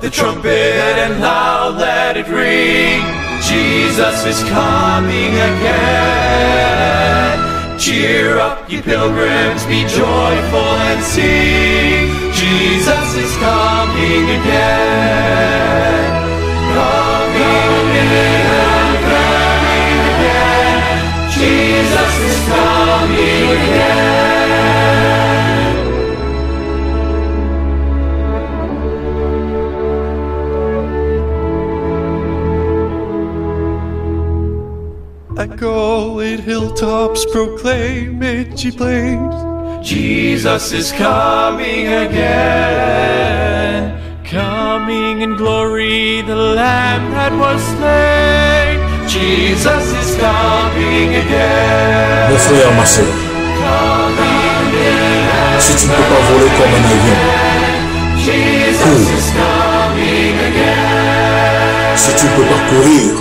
the trumpet and loud let it ring. Jesus is coming again. Cheer up, ye pilgrims, be joyful and sing. Jesus is coming again. Coming again. Jesus is coming again. Echo it hilltops, proclaim it ye plains. Jesus is coming again. Coming in glory, the Lamb that was slain. Jesus is coming again. Mon frère, ma soeur, si tu ne peux pas voler comme un avion, cours. Si tu ne peux pas courir,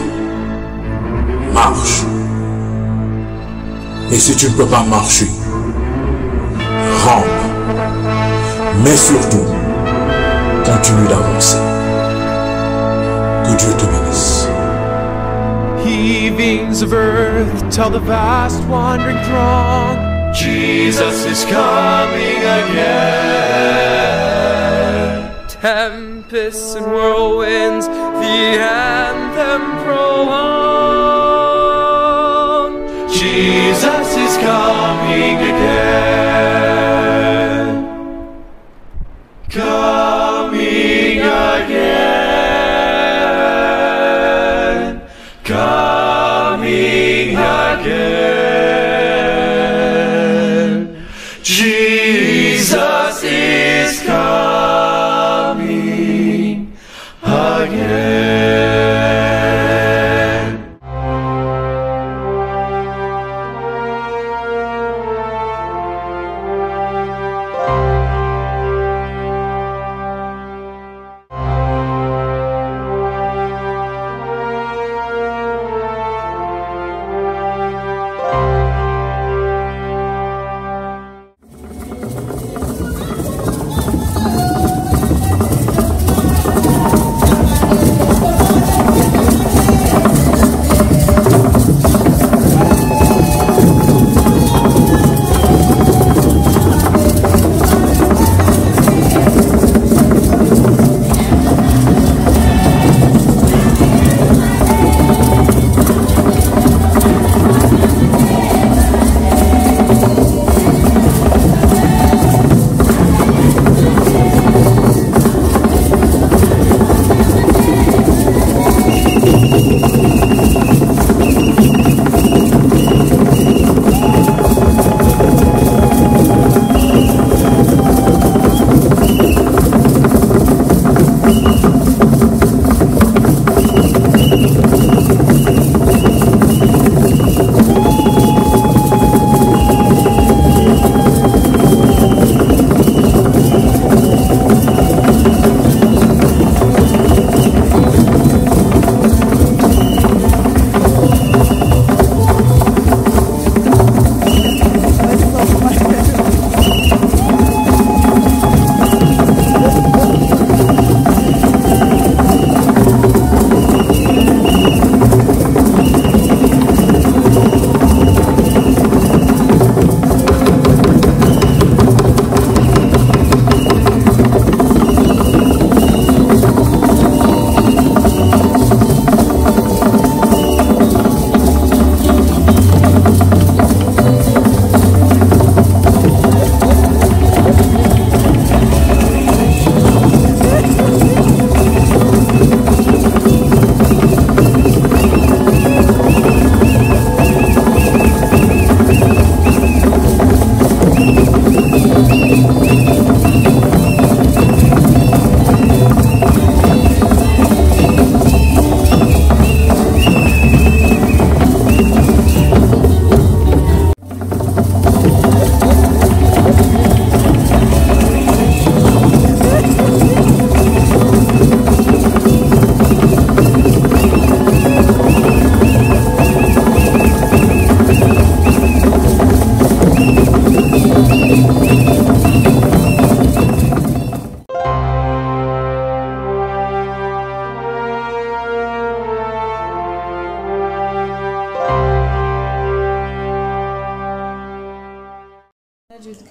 marche. Et si tu ne peux pas marcher, rampe. Mais surtout, continue d'avancer. Que Dieu te bénisse. Heavings of earth tell the vast wandering throng, Jesus is coming again. Tempests and whirlwinds, the anthem prolong. Jesus is coming again. Coming again. Coming again. Jesus is coming again.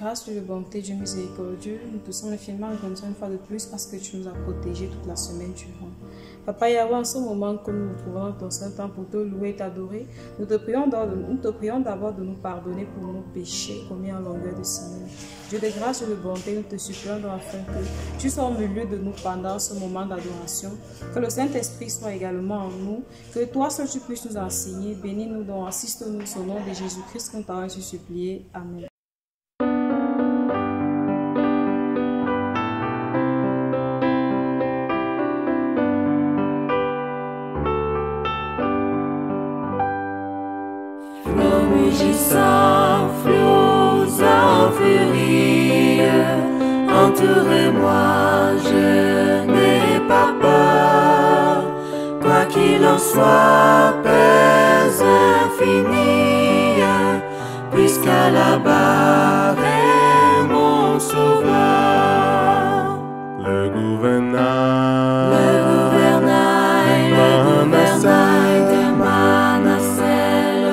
grâce, Dieu de bonté, Dieu miséricordieux, nous te sommes infiniment reconnaissants une fois de plus parce que tu nous as protégés toute la semaine durant. Papa Yahweh, en ce moment que nous nous trouvons dans ton saint temps pour te louer et t'adorer, nous te prions d'abord de nous pardonner pour nos péchés commis en longueur de semaine. Dieu de grâce et de bonté, nous te supplions afin que tu sois au milieu de nous pendant ce moment d'adoration, que le Saint-Esprit soit également en nous, que toi seul tu puisses nous enseigner, bénis-nous donc, assiste-nous au nom de Jésus-Christ qu'on t'a reçu supplier. Amen. Mugissant, flots en furie, entourez-moi, je n'ai pas peur. Quoi qu'il en soit, paix infinie, puisqu'à la barre est mon sauveur. Le gouvernail de Manassel.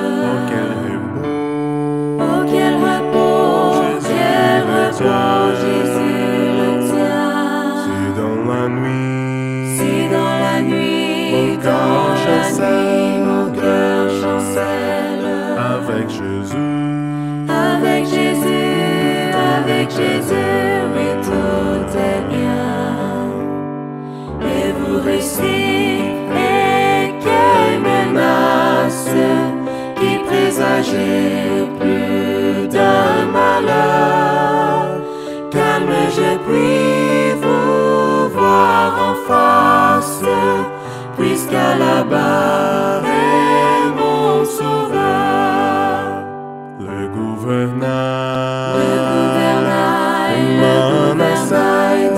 Oh quel repos, Jésus le tient. Si dans la nuit, mon cœur chancelle. avec Jésus, oui tout est bien. Et vous réussissez, et quelle menace qui présageait plus d'un malheur. Calme, je puis vous voir en face, puisqu'à la barre est mon sauveur. le gouvernail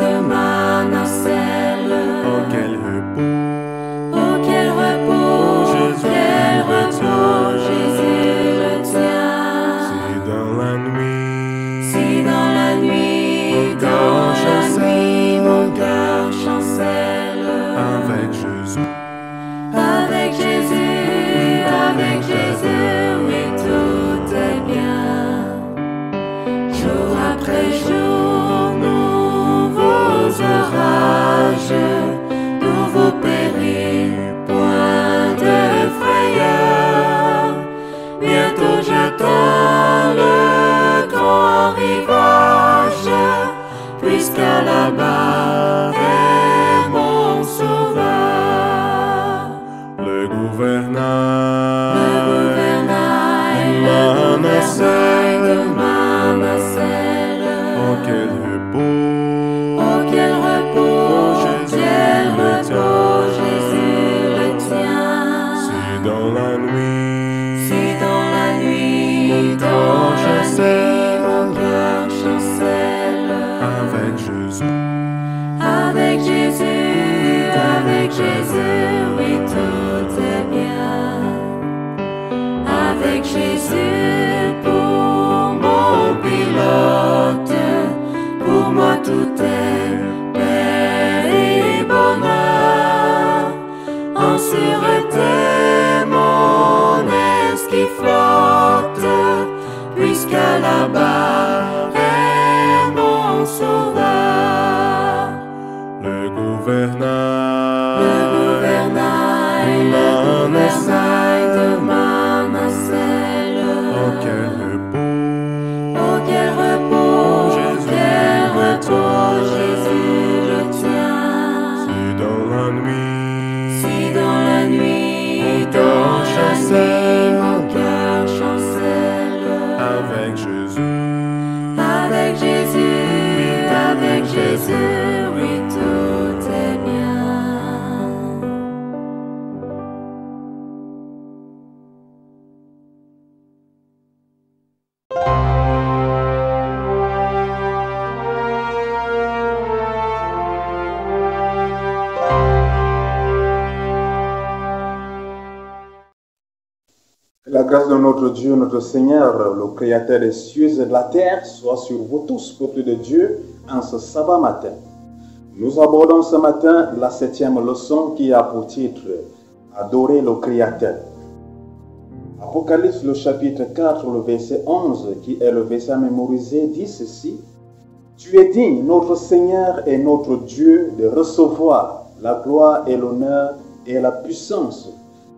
de Manassel. Oh quel repos, Jésus le tient. si dans la nuit, mon cœur chancelle. avec Jésus, oui tout est bien. Jour après jour, nouveaux orages, nouveaux périls, point de frayeur. Bientôt j'atteins le grand rivage, puisqu'à la barre est mon sauveur. le gouvernail de Manassel. oh quel repos, Jésus le tient. si dans la nuit, mon cœur chancelle. avec Jésus, oui tout est bien. Avec Jésus pour mon pilote, pour moi tout est paix et bonheur. En sûreté mon esprit flotte, puisqu'à la barre est mon sauveur. le gouvernail de Manassel. oh quel repos, Jésus le tient. si dans la nuit, mon cœur chancelle. avec Jésus, oui tout est bien. La grâce de notre Dieu, notre Seigneur, le Créateur des cieux et de la terre, soit sur vous tous, peuple de Dieu, en ce sabbat matin. Nous abordons ce matin la 7e leçon qui a pour titre « Adorer le Créateur ». Apocalypse, le chapitre 4, le verset 11, qui est le verset à mémoriser, dit ceci. Tu es digne, notre Seigneur et notre Dieu, de recevoir la gloire et l'honneur et la puissance,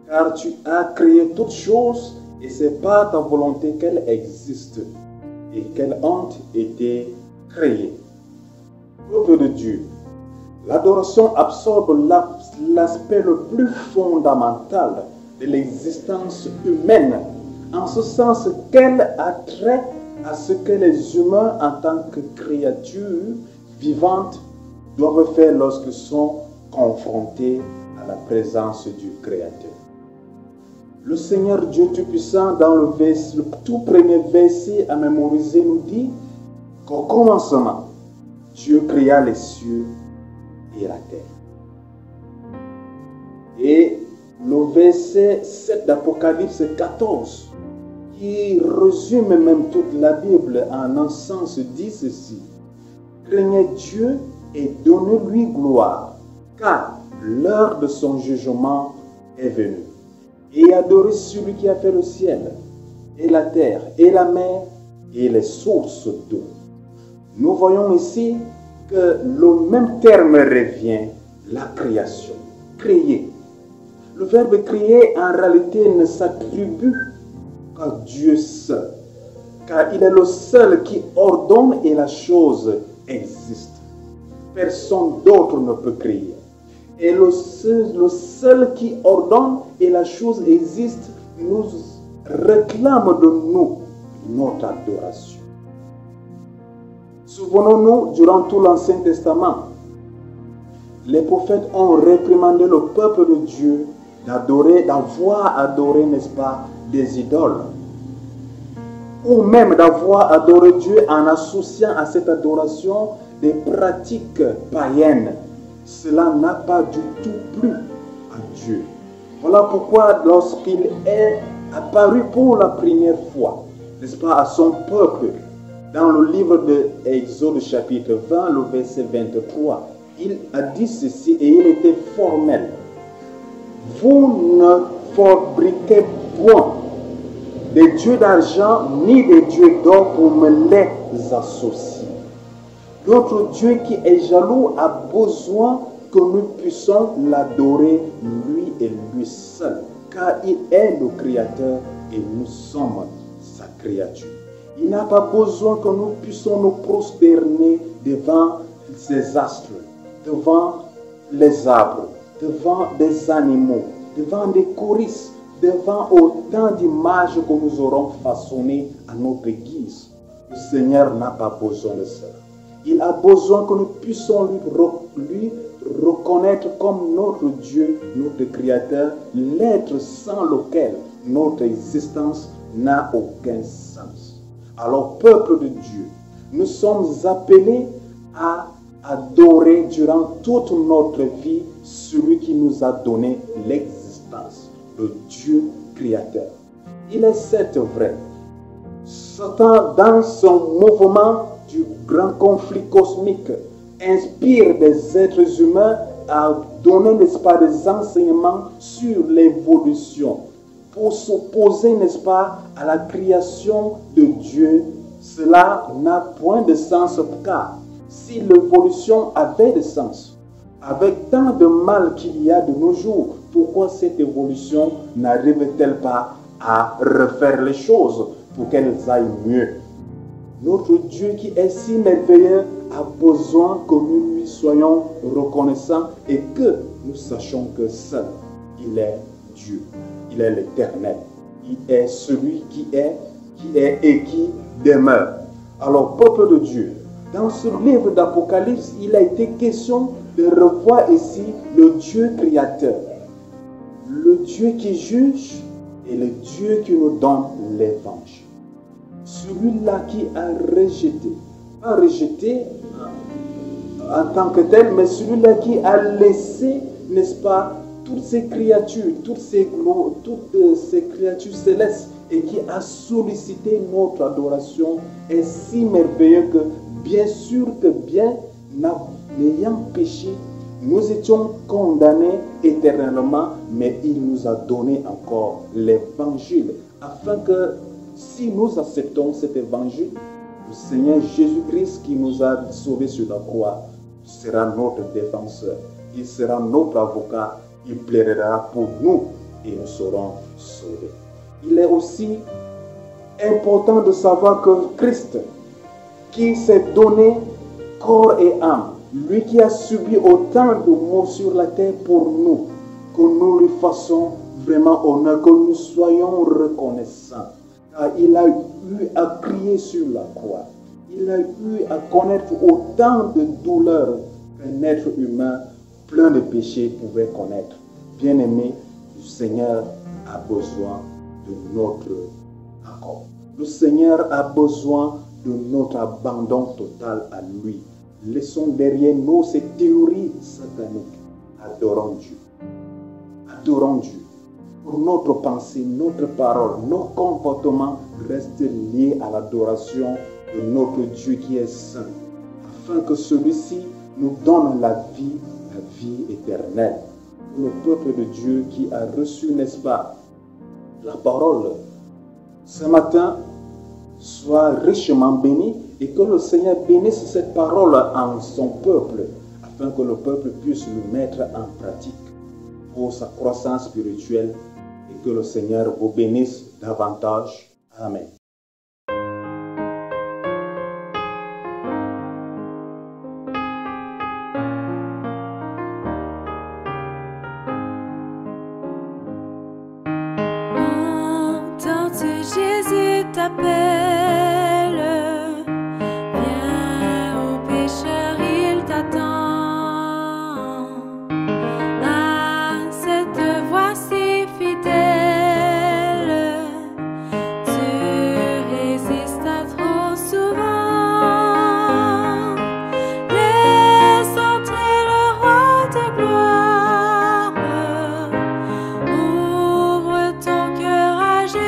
car tu as créé toutes choses et c'est par ta volonté qu'elles existent et qu'elles ont été créées. Peuple de Dieu, l'adoration absorbe l'aspect le plus fondamental de l'existence humaine, en ce sens qu'elle a trait à ce que les humains, en tant que créatures vivantes, doivent faire lorsqu'ils sont confrontés à la présence du Créateur. Le Seigneur Dieu Tout-Puissant, dans le tout premier verset à mémoriser, nous dit qu'au commencement, Dieu créa les cieux et la terre. Et le verset 7 d'Apocalypse 14, qui résume même toute la Bible en un sens, dit ceci. Craignez Dieu et donnez-lui gloire, car l'heure de son jugement est venue. Et adorez celui qui a fait le ciel, et la terre, et la mer, et les sources d'eau. Nous voyons ici que le même terme revient, la création, créer. Le verbe créer en réalité ne s'attribue qu'à Dieu seul, car il est le seul qui ordonne et la chose existe. Personne d'autre ne peut créer. Et le seul qui ordonne et la chose existe nous réclame de nous notre adoration. Souvenons-nous, durant tout l'Ancien Testament, les prophètes ont réprimandé le peuple de Dieu d'avoir adoré, n'est-ce pas, des idoles. Ou même d'avoir adoré Dieu en associant à cette adoration des pratiques païennes. Cela n'a pas du tout plu à Dieu. Voilà pourquoi lorsqu'il est apparu pour la première fois, n'est-ce pas, à son peuple, dans le livre de Exode chapitre 20, le verset 23, il a dit ceci et il était formel. Vous ne fabriquez point des dieux d'argent ni des dieux d'or pour me les associer. Notre Dieu qui est jaloux a besoin que nous puissions l'adorer lui et lui seul, car il est le Créateur et nous sommes sa créature. Il n'a pas besoin que nous puissions nous prosterner devant ces astres, devant les arbres, devant des animaux, devant des choristes, devant autant d'images que nous aurons façonnées à notre guise. Le Seigneur n'a pas besoin de cela. Il a besoin que nous puissions lui reconnaître comme notre Dieu, notre Créateur, l'être sans lequel notre existence n'a aucun sens. Alors, peuple de Dieu, nous sommes appelés à adorer durant toute notre vie celui qui nous a donné l'existence, le Dieu créateur. Il est certes vrai, Satan, dans son mouvement du grand conflit cosmique, inspire des êtres humains à donner, n'est-ce pas, des enseignements sur l'évolution, pour s'opposer, n'est-ce pas, à la création de Dieu. Cela n'a point de sens, car si l'évolution avait de sens, avec tant de mal qu'il y a de nos jours, pourquoi cette évolution n'arrive-t-elle pas à refaire les choses pour qu'elles aillent mieux? Notre Dieu qui est si merveilleux a besoin que nous lui soyons reconnaissants et que nous sachions que seul, il est Dieu. Il est l'Éternel. Il est celui qui est et qui demeure. Alors, peuple de Dieu, dans ce livre d'Apocalypse, il a été question de revoir ici le Dieu créateur, le Dieu qui juge et le Dieu qui nous donne l'évangile. Celui-là qui a rejeté, pas rejeté en tant que tel, mais celui-là qui a laissé, n'est-ce pas, toutes ces créatures, toutes ces créatures célestes et qui a sollicité notre adoration est si merveilleux que bien sûr que bien n'ayant péché, nous étions condamnés éternellement, mais il nous a donné encore l'évangile afin que si nous acceptons cet évangile, le Seigneur Jésus-Christ qui nous a sauvés sur la croix sera notre défenseur. Il sera notre avocat. Il plaidera pour nous et nous serons sauvés. Il est aussi important de savoir que Christ, qui s'est donné corps et âme, lui qui a subi autant de maux sur la terre pour nous, que nous lui fassons vraiment honneur, que nous soyons reconnaissants. Car il a eu à crier sur la croix. Il a eu à connaître autant de douleurs qu'un être humain plein de péchés pouvait connaître. Bien-aimé, le Seigneur a besoin de notre accord. Le Seigneur a besoin de notre abandon total à lui. Laissons derrière nous ces théories sataniques. Adorons Dieu. Adorons Dieu. Pour notre pensée, notre parole, nos comportements restent liés à l'adoration de notre Dieu qui est saint, afin que celui-ci nous donne la vie éternelle. Le peuple de Dieu qui a reçu, n'est-ce pas, la parole ce matin, soit richement béni et que le Seigneur bénisse cette parole en son peuple, afin que le peuple puisse le mettre en pratique pour sa croissance spirituelle et que le Seigneur vous bénisse davantage. Amen. Entends-tu Jésus t'appelle? Viens au pécheur, il t'attend. À cette voix si fidèle, tu résistes à trop souvent. Laisse entrer le roi de gloire. Ouvre ton cœur à Jésus.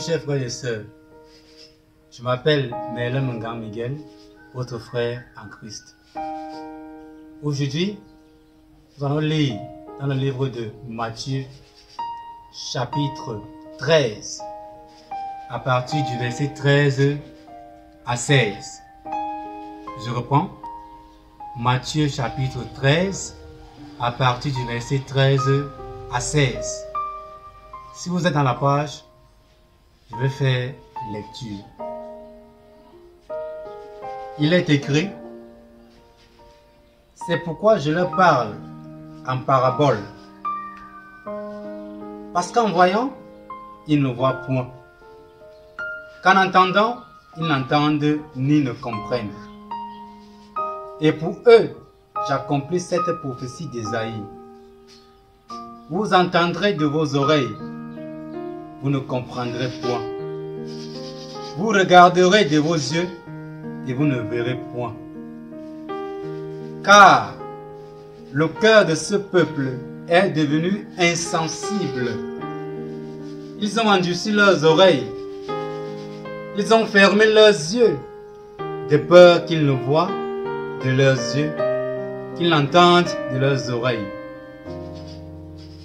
chers frères et sœurs, je m'appelle Merlin Mengang Miguel, votre frère en Christ. Aujourd'hui, nous allons lire dans le livre de Matthieu, chapitre 13, à partir du verset 13 à 16. Je reprends. Matthieu chapitre 13, à partir du verset 13 à 16. Si vous êtes dans la page, je vais faire lecture. Il est écrit, c'est pourquoi je leur parle en parabole. Parce qu'en voyant, ils ne voient point. Qu'en entendant, ils n'entendent ni ne comprennent. Et pour eux, j'accomplis cette prophétie d'Ésaïe. Vous entendrez de vos oreilles, vous ne comprendrez point. Vous regarderez de vos yeux, et vous ne verrez point. Car le cœur de ce peuple est devenu insensible. Ils ont endurci leurs oreilles. Ils ont fermé leurs yeux, de peur qu'ils ne voient de leurs yeux, qu'ils n'entendent de leurs oreilles,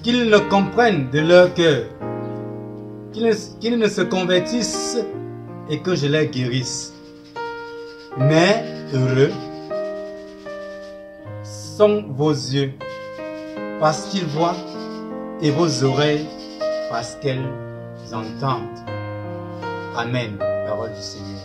qu'ils ne comprennent de leur cœur, qu'ils ne se convertissent et que je les guérisse. Mais heureux sont vos yeux parce qu'ils voient et vos oreilles parce qu'elles entendent. Amen. Parole du Seigneur.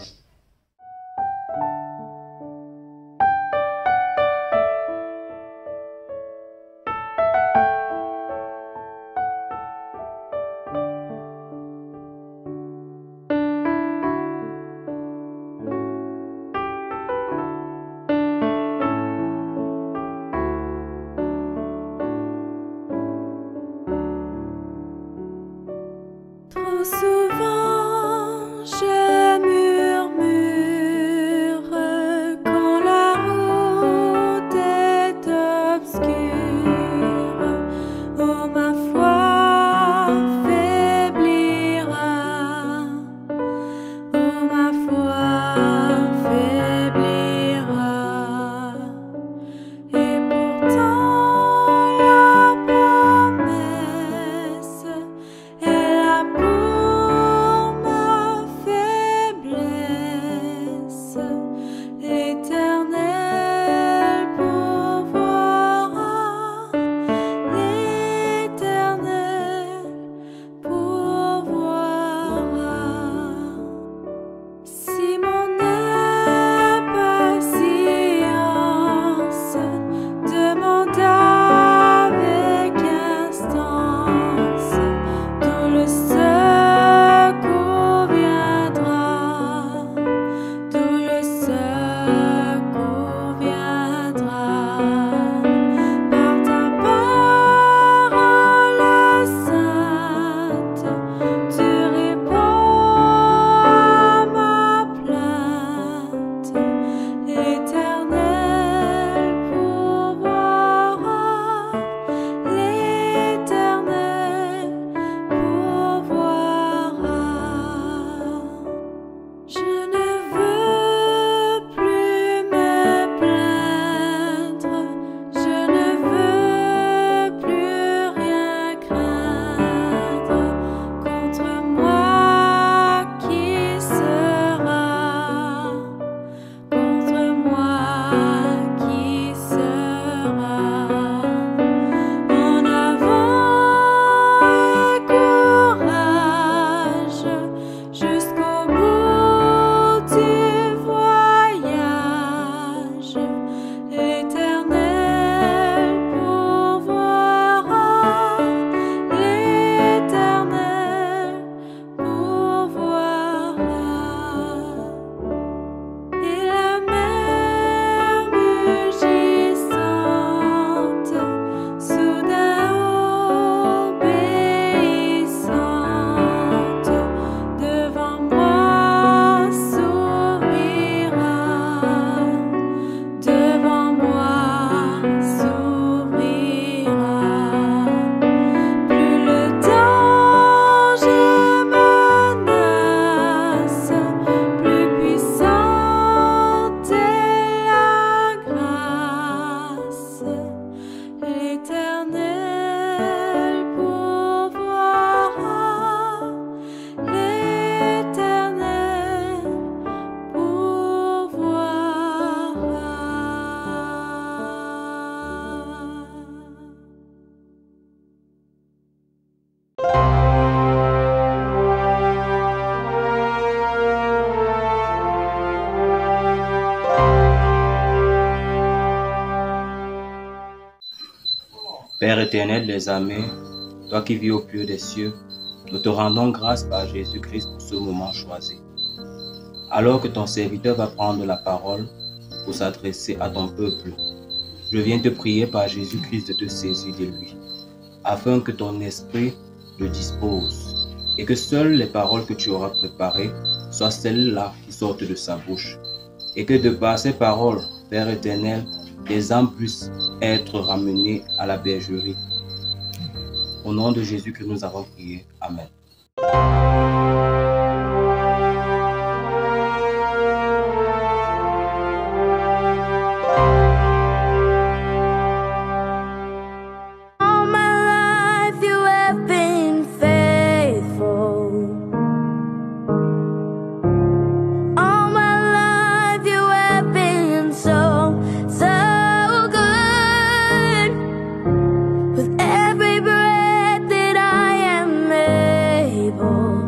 Trop souvent, je murmure Père éternel des armées, toi qui vis au plus haut des cieux, nous te rendons grâce par Jésus-Christ pour ce moment choisi. Alors que ton serviteur va prendre la parole pour s'adresser à ton peuple, je viens te prier par Jésus-Christ de te saisir de lui, afin que ton esprit le dispose et que seules les paroles que tu auras préparées soient celles-là qui sortent de sa bouche, et que de par ces paroles, Père éternel, les âmes puissent être ramenées à la bergerie. Au nom de Jésus que nous avons prié. Amen. All my life you have been faithful. All my life you have been so good. With every breath that I am able,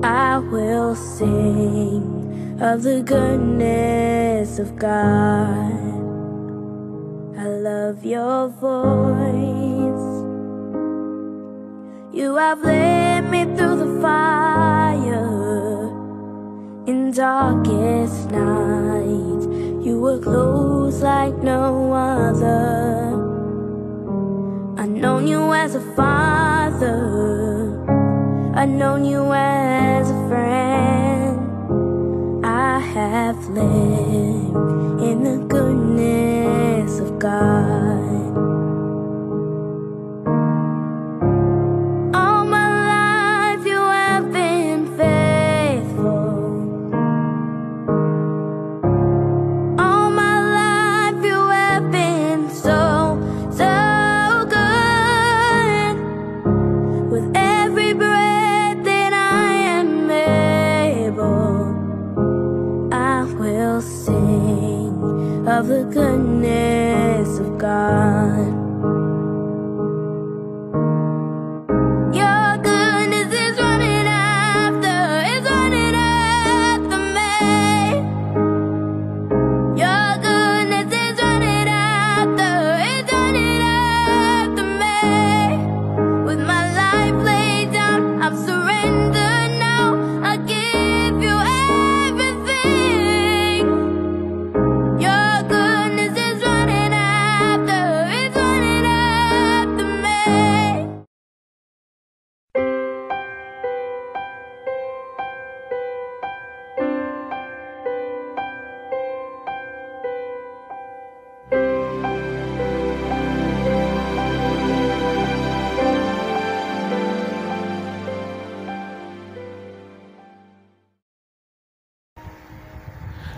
I will sing of the goodness of God. I love your voice. You have led me through the fire in darkest nights. You were close like no other. I've known you as a father. I've known you as a friend. I have lived in the goodness of God. All my life you have been faithful. All my life you have been so good. With every breath that I am able, I will sing of the goodness of God. Your goodness is running after me. Your goodness is running after me. With my life laid down, I'm surrendered now. I give you everything. Your goodness is running after me.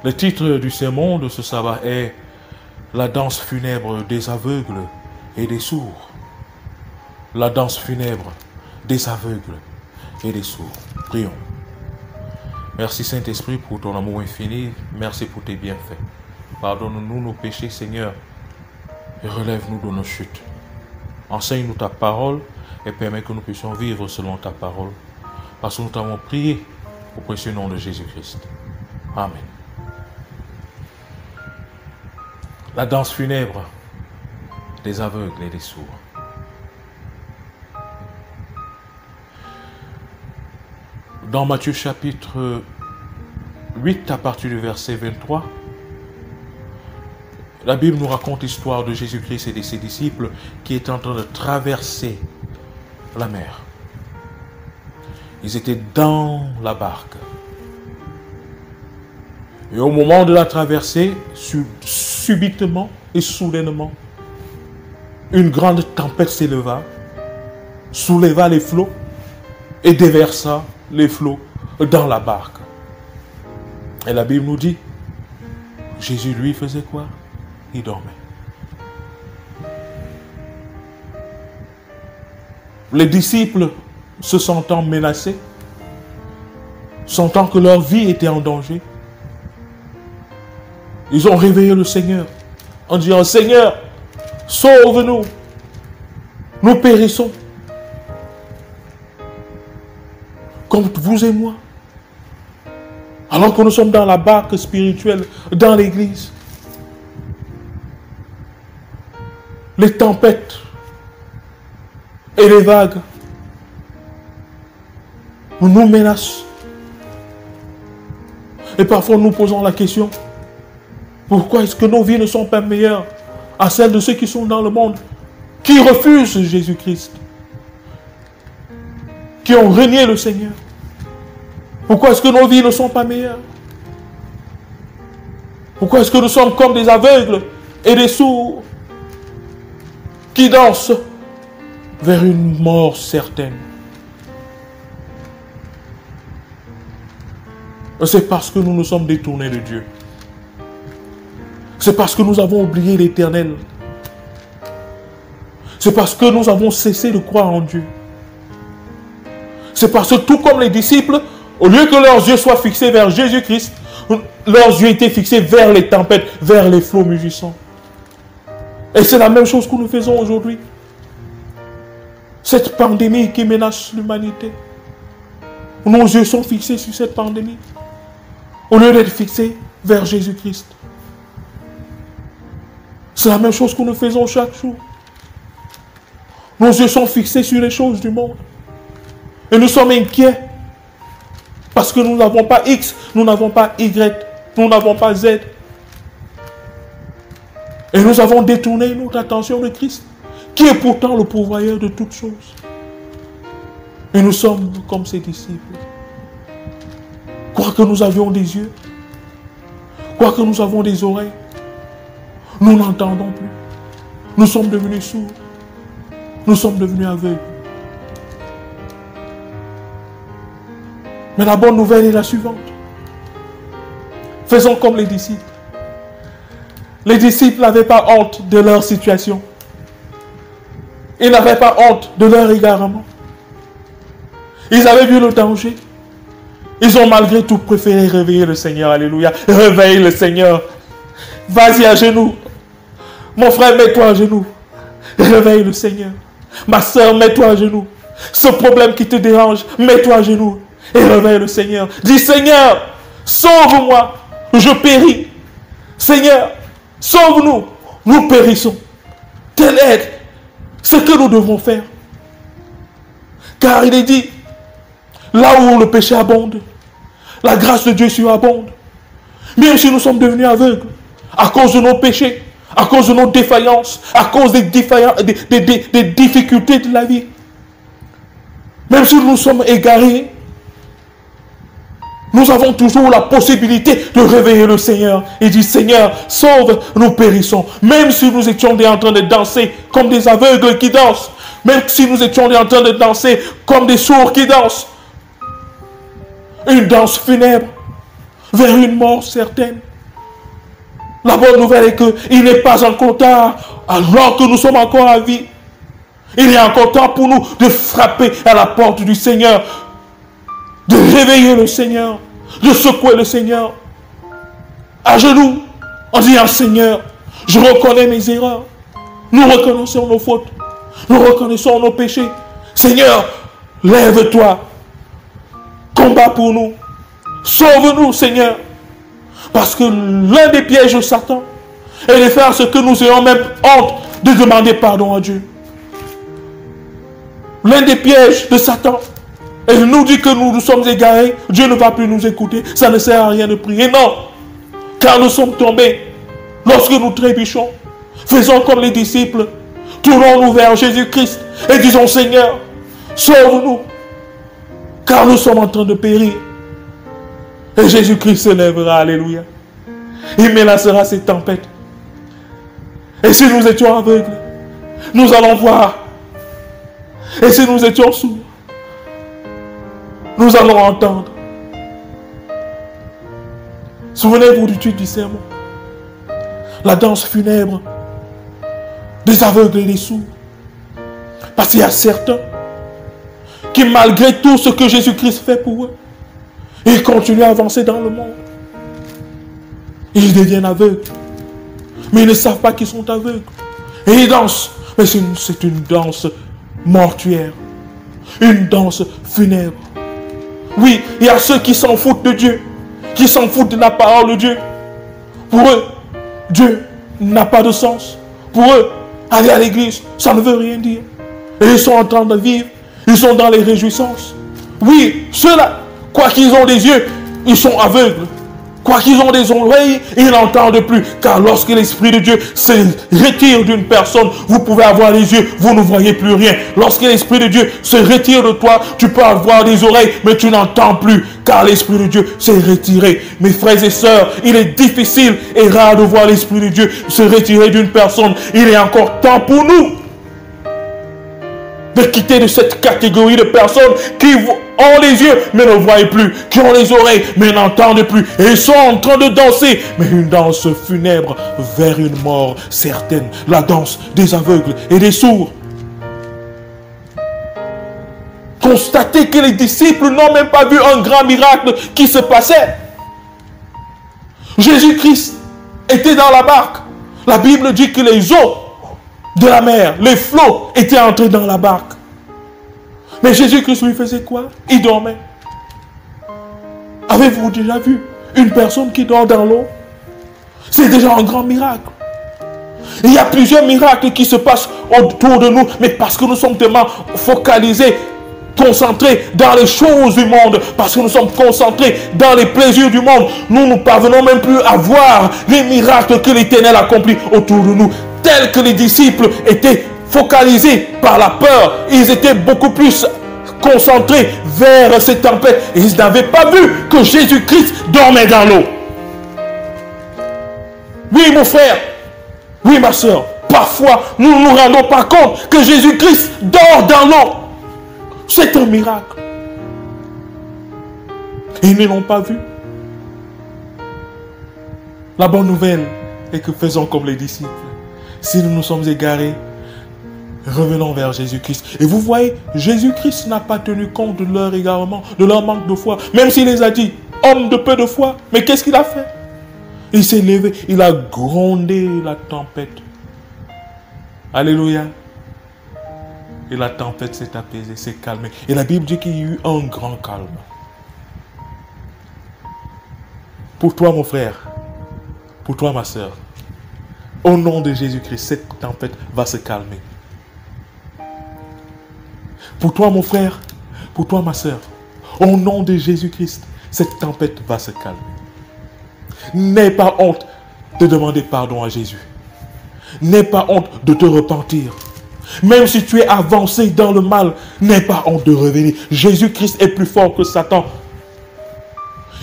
Le titre du sermon de ce sabbat est La danse funèbre des aveugles et des sourds. La danse funèbre des aveugles et des sourds. Prions. Merci Saint-Esprit pour ton amour infini. Merci pour tes bienfaits. Pardonne-nous nos péchés, Seigneur, et relève-nous de nos chutes. Enseigne-nous ta parole et permets que nous puissions vivre selon ta parole. Parce que nous t'avons prié au précieux nom de Jésus-Christ. Amen. La danse funèbre des aveugles et des sourds. Dans Matthieu chapitre 8, à partir du verset 23, la Bible nous raconte l'histoire de Jésus-Christ et de ses disciples qui étaient en train de traverser la mer. Ils étaient dans la barque. Et au moment de la traversée, subitement et soudainement, une grande tempête s'éleva, souleva les flots et déversa les flots dans la barque. Et la Bible nous dit, Jésus lui faisait quoi? Il dormait. Les disciples, se sentant menacés, sentant que leur vie était en danger, ils ont réveillé le Seigneur en disant, Seigneur, sauve-nous, nous périssons. Comme vous et moi. Alors que nous sommes dans la barque spirituelle, dans l'église. Les tempêtes et les vagues nous menacent. Et parfois nous posons la question, pourquoi est-ce que nos vies ne sont pas meilleures à celles de ceux qui sont dans le monde, qui refusent Jésus-Christ, qui ont renié le Seigneur? Pourquoi est-ce que nos vies ne sont pas meilleures? Pourquoi est-ce que nous sommes comme des aveugles et des sourds qui dansent vers une mort certaine? C'est parce que nous nous sommes détournés de Dieu. C'est parce que nous avons oublié l'Éternel. C'est parce que nous avons cessé de croire en Dieu. C'est parce que tout comme les disciples, au lieu que leurs yeux soient fixés vers Jésus-Christ, leurs yeux étaient fixés vers les tempêtes, vers les flots mugissants. Et c'est la même chose que nous faisons aujourd'hui. Cette pandémie qui menace l'humanité. Nos yeux sont fixés sur cette pandémie, au lieu d'être fixés vers Jésus-Christ. C'est la même chose que nous faisons chaque jour. Nos yeux sont fixés sur les choses du monde. Et nous sommes inquiets. Parce que nous n'avons pas X, nous n'avons pas Y, nous n'avons pas Z. Et nous avons détourné notre attention de Christ, qui est pourtant le pourvoyeur de toutes choses. Et nous sommes comme ses disciples. Quoique nous avions des yeux, quoique nous avons des oreilles, nous n'entendons plus. Nous sommes devenus sourds. Nous sommes devenus aveugles. Mais la bonne nouvelle est la suivante. Faisons comme les disciples. Les disciples n'avaient pas honte de leur situation. Ils n'avaient pas honte de leur égarement. Ils avaient vu le danger. Ils ont malgré tout préféré réveiller le Seigneur. Alléluia. Réveille le Seigneur. Vas-y à genoux. Mon frère, mets-toi à genoux. Réveille le Seigneur. Ma soeur, mets-toi à genoux. Ce problème qui te dérange, mets-toi à genoux. Et réveille le Seigneur. Dis, Seigneur, sauve-moi. Je péris. Seigneur, sauve-nous. Nous périssons. Tel est ce que nous devons faire. Car il est dit, là où le péché abonde, la grâce de Dieu surabonde. Même si nous sommes devenus aveugles, à cause de nos péchés, à cause de nos défaillances, à cause des difficultés de la vie, même si nous sommes égarés, nous avons toujours la possibilité de réveiller le Seigneur et dire, Seigneur, sauve, nous périssons. Même si nous étions en train de danser comme des aveugles qui dansent, même si nous étions en train de danser comme des sourds qui dansent, une danse funèbre vers une mort certaine. La bonne nouvelle est qu'il n'est pas encore tard, alors que nous sommes encore à vie. Il est encore temps pour nous de frapper à la porte du Seigneur, de réveiller le Seigneur, de secouer le Seigneur. À genoux, en disant, Seigneur, je reconnais mes erreurs. Nous reconnaissons nos fautes. Nous reconnaissons nos péchés. Seigneur, lève-toi. Combat pour nous. Sauve-nous, Seigneur. Parce que l'un des pièges de Satan est de faire ce que nous ayons même honte de demander pardon à Dieu. L'un des pièges de Satan est de nous dire que nous sommes égarés. Dieu ne va plus nous écouter. Ça ne sert à rien de prier. Non. Car nous sommes tombés. Lorsque nous trébuchons, faisons comme les disciples. Tournons-nous vers Jésus-Christ et disons, Seigneur, sauve-nous. Car nous sommes en train de périr. Et Jésus-Christ se lèvera, alléluia. Il menacera ces tempêtes. Et si nous étions aveugles, nous allons voir. Et si nous étions sourds, nous allons entendre. Souvenez-vous du titre du sermon. La danse funèbre des aveugles et des sourds. Parce qu'il y a certains qui, malgré tout ce que Jésus-Christ fait pour eux, ils continuent à avancer dans le monde. Ils deviennent aveugles. Mais ils ne savent pas qu'ils sont aveugles. Et ils dansent. Mais c'est une danse mortuaire. Une danse funèbre. Oui, il y a ceux qui s'en foutent de Dieu. Qui s'en foutent de la parole de Dieu. Pour eux, Dieu n'a pas de sens. Pour eux, aller à l'église, ça ne veut rien dire. Et ils sont en train de vivre. Ils sont dans les réjouissances. Oui, ceux-là, quoi qu'ils ont des yeux, ils sont aveugles. Quoi qu'ils ont des oreilles, ils n'entendent plus. Car lorsque l'Esprit de Dieu se retire d'une personne, vous pouvez avoir les yeux, vous ne voyez plus rien. Lorsque l'Esprit de Dieu se retire de toi, tu peux avoir des oreilles, mais tu n'entends plus. Car l'Esprit de Dieu s'est retiré. Mes frères et sœurs, il est difficile et rare de voir l'Esprit de Dieu se retirer d'une personne. Il est encore temps pour nous de quitter de cette catégorie de personnes qui ont les yeux mais ne voient plus, qui ont les oreilles mais n'entendent plus, et ils sont en train de danser, mais une danse funèbre vers une mort certaine, la danse des aveugles et des sourds. Constatez que les disciples n'ont même pas vu un grand miracle qui se passait. Jésus-Christ était dans la barque. La Bible dit que les eaux de la mer, les flots étaient entrés dans la barque. Mais Jésus-Christ lui faisait quoi? Il dormait. Avez-vous déjà vu une personne qui dort dans l'eau? C'est déjà un grand miracle. Il y a plusieurs miracles qui se passent autour de nous, mais parce que nous sommes tellement focalisés, concentrés dans les choses du monde, parce que nous sommes concentrés dans les plaisirs du monde, nous ne parvenons même plus à voir les miracles que l'Éternel accomplit autour de nous. Tels que les disciples étaient focalisés par la peur, ils étaient beaucoup plus concentrés vers cette tempête. Et ils n'avaient pas vu que Jésus-Christ dormait dans l'eau. Oui, mon frère, oui, ma soeur, parfois nous ne nous rendons pas compte que Jésus-Christ dort dans l'eau. C'est un miracle. Ils ne l'ont pas vu. La bonne nouvelle est que faisons comme les disciples. Si nous nous sommes égarés, revenons vers Jésus-Christ. Et vous voyez, Jésus-Christ n'a pas tenu compte de leur égarement, de leur manque de foi. Même s'il les a dit, homme de peu de foi. Mais qu'est-ce qu'il a fait? Il s'est levé, il a grondé la tempête. Alléluia. Et la tempête s'est apaisée, s'est calmée. Et la Bible dit qu'il y a eu un grand calme. Pour toi, mon frère, pour toi, ma soeur, au nom de Jésus-Christ, cette tempête va se calmer. Pour toi, mon frère, pour toi, ma soeur, au nom de Jésus-Christ, cette tempête va se calmer. N'aie pas honte de demander pardon à Jésus. N'aie pas honte de te repentir. Même si tu es avancé dans le mal, n'aie pas honte de revenir. Jésus-Christ est plus fort que Satan.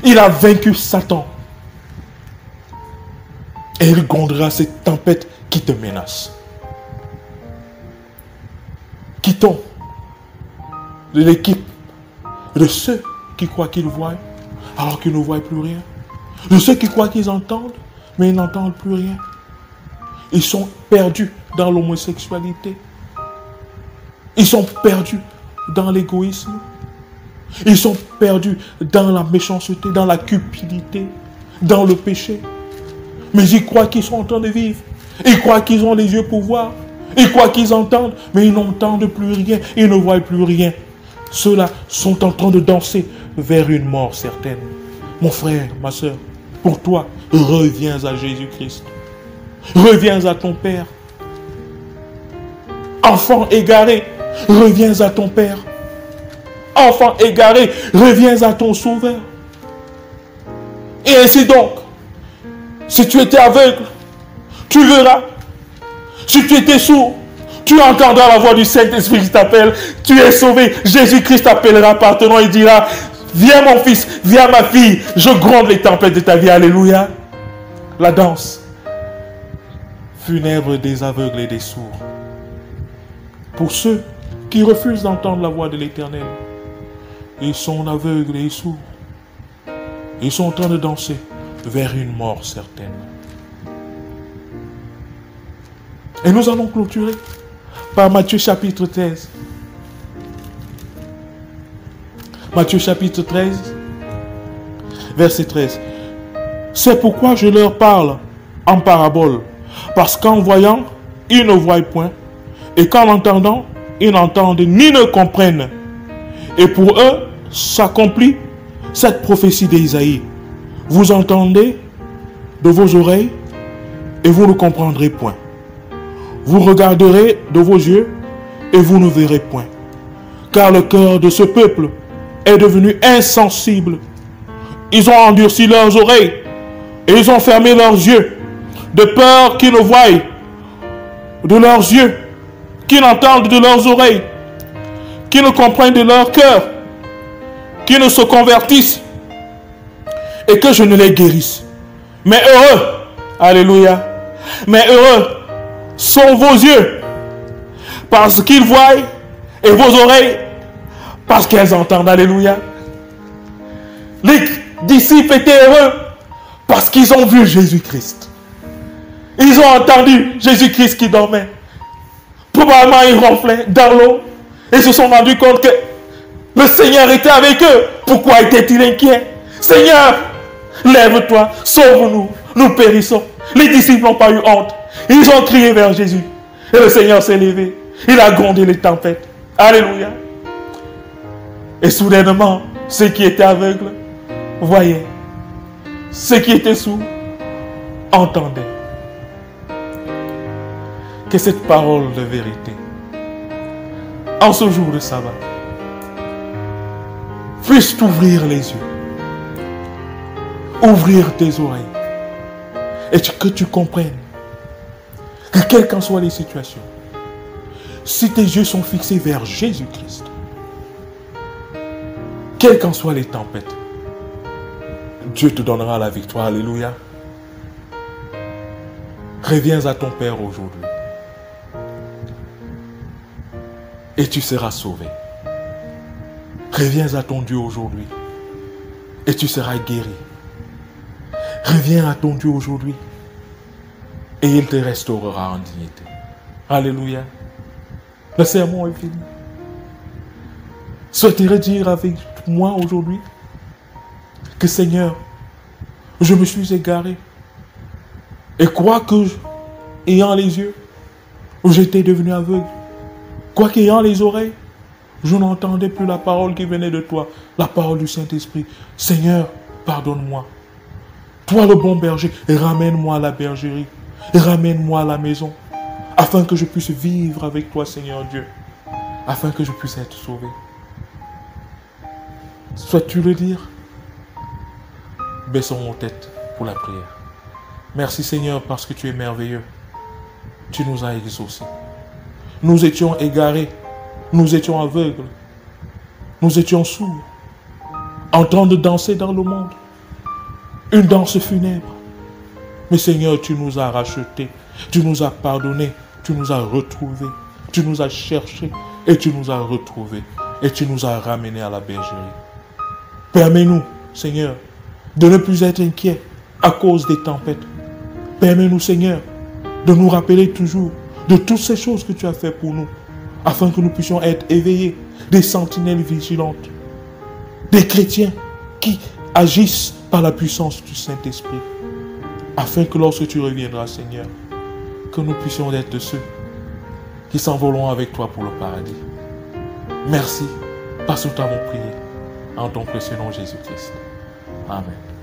Il a vaincu Satan. Et il grondera cette tempête qui te menace. Quittons de l'équipe de ceux qui croient qu'ils voient alors qu'ils ne voient plus rien. De ceux qui croient qu'ils entendent, mais ils n'entendent plus rien. Ils sont perdus dans l'homosexualité. Ils sont perdus dans l'égoïsme. Ils sont perdus dans la méchanceté, dans la cupidité, dans le péché. Mais ils croient qu'ils sont en train de vivre. Ils croient qu'ils ont les yeux pour voir. Ils croient qu'ils entendent, mais ils n'entendent plus rien. Ils ne voient plus rien. Ceux-là sont en train de danser vers une mort certaine. Mon frère, ma soeur, pour toi, reviens à Jésus-Christ. Reviens à ton Père. Enfant égaré, reviens à ton Père. Enfant égaré, reviens à ton Sauveur. Et ainsi donc, si tu étais aveugle, tu verras. Si tu étais sourd, tu entendras la voix du Saint-Esprit qui t'appelle. Tu es sauvé. Jésus-Christ t'appellera par ton nom et dira, viens mon fils, viens ma fille. Je gronde les tempêtes de ta vie. Alléluia. La danse funèbre des aveugles et des sourds. Pour ceux qui refusent d'entendre la voix de l'Éternel, ils sont aveugles et sourds. Ils sont en train de danser vers une mort certaine. Et nous allons clôturer par Matthieu chapitre 13. Matthieu chapitre 13, verset 13. C'est pourquoi je leur parle en parabole, parce qu'en voyant, ils ne voient point, et qu'en entendant, ils n'entendent ni ne comprennent. Et pour eux, s'accomplit cette prophétie d'Ésaïe. Vous entendez de vos oreilles, et vous ne comprendrez point. Vous regarderez de vos yeux, et vous ne verrez point. Car le cœur de ce peuple est devenu insensible. Ils ont endurci leurs oreilles et ils ont fermé leurs yeux, de peur qu'ils ne voient de leurs yeux, qu'ils n'entendent de leurs oreilles, qu'ils ne comprennent de leur cœur, qu'ils ne se convertissent et que je ne les guérisse. Mais heureux, alléluia, mais heureux sont vos yeux parce qu'ils voient et vos oreilles parce qu'elles entendent, alléluia. Les disciples étaient heureux parce qu'ils ont vu Jésus-Christ. Ils ont entendu Jésus-Christ qui dormait. Probablement ils ronflaient dans l'eau et se sont rendus compte que le Seigneur était avec eux. Pourquoi étaient-ils inquiets? Seigneur, lève-toi, sauve-nous, nous périssons. Les disciples n'ont pas eu honte. Ils ont crié vers Jésus. Et le Seigneur s'est levé. Il a grondé les tempêtes. Alléluia. Et soudainement, ceux qui étaient aveugles voyaient. Ceux qui étaient sourds entendaient. Que cette parole de vérité, en ce jour de sabbat, puisse t'ouvrir les yeux, ouvrir tes oreilles, et que tu comprennes que quelles qu'en soient les situations, si tes yeux sont fixés vers Jésus-Christ, quelles qu'en soient les tempêtes, Dieu te donnera la victoire. Alléluia. Reviens à ton Père aujourd'hui. Et tu seras sauvé. Reviens à ton Dieu aujourd'hui. Et tu seras guéri. Reviens à ton Dieu aujourd'hui. Et il te restaurera en dignité. Alléluia. Le sermon est fini. Souhaiterais dire avec moi aujourd'hui que Seigneur, je me suis égaré. Et quoique, ayant les yeux, j'étais devenu aveugle. Quoique ayant les oreilles, je n'entendais plus la parole qui venait de toi, la parole du Saint-Esprit. Seigneur, pardonne-moi. Toi le bon berger, ramène-moi à la bergerie, ramène-moi à la maison, afin que je puisse vivre avec toi, Seigneur Dieu, afin que je puisse être sauvé. Souhaites-tu le dire? Baissons nos têtes pour la prière. Merci Seigneur parce que tu es merveilleux. Tu nous as exaucés. Nous étions égarés. Nous étions aveugles. Nous étions sourds. En train de danser dans le monde. Une danse funèbre. Mais Seigneur, tu nous as rachetés. Tu nous as pardonnés. Tu nous as retrouvés. Tu nous as cherchés. Et tu nous as retrouvés. Et tu nous as ramenés à la bergerie. Permets-nous, Seigneur, de ne plus être inquiets à cause des tempêtes. Permets-nous, Seigneur, de nous rappeler toujours de toutes ces choses que tu as fait pour nous, afin que nous puissions être éveillés, des sentinelles vigilantes, des chrétiens qui agissent par la puissance du Saint-Esprit, afin que lorsque tu reviendras, Seigneur, que nous puissions être de ceux qui s'envoleront avec toi pour le paradis. Merci, parce que nous t'avons prié, en ton précieux nom Jésus-Christ. Amen.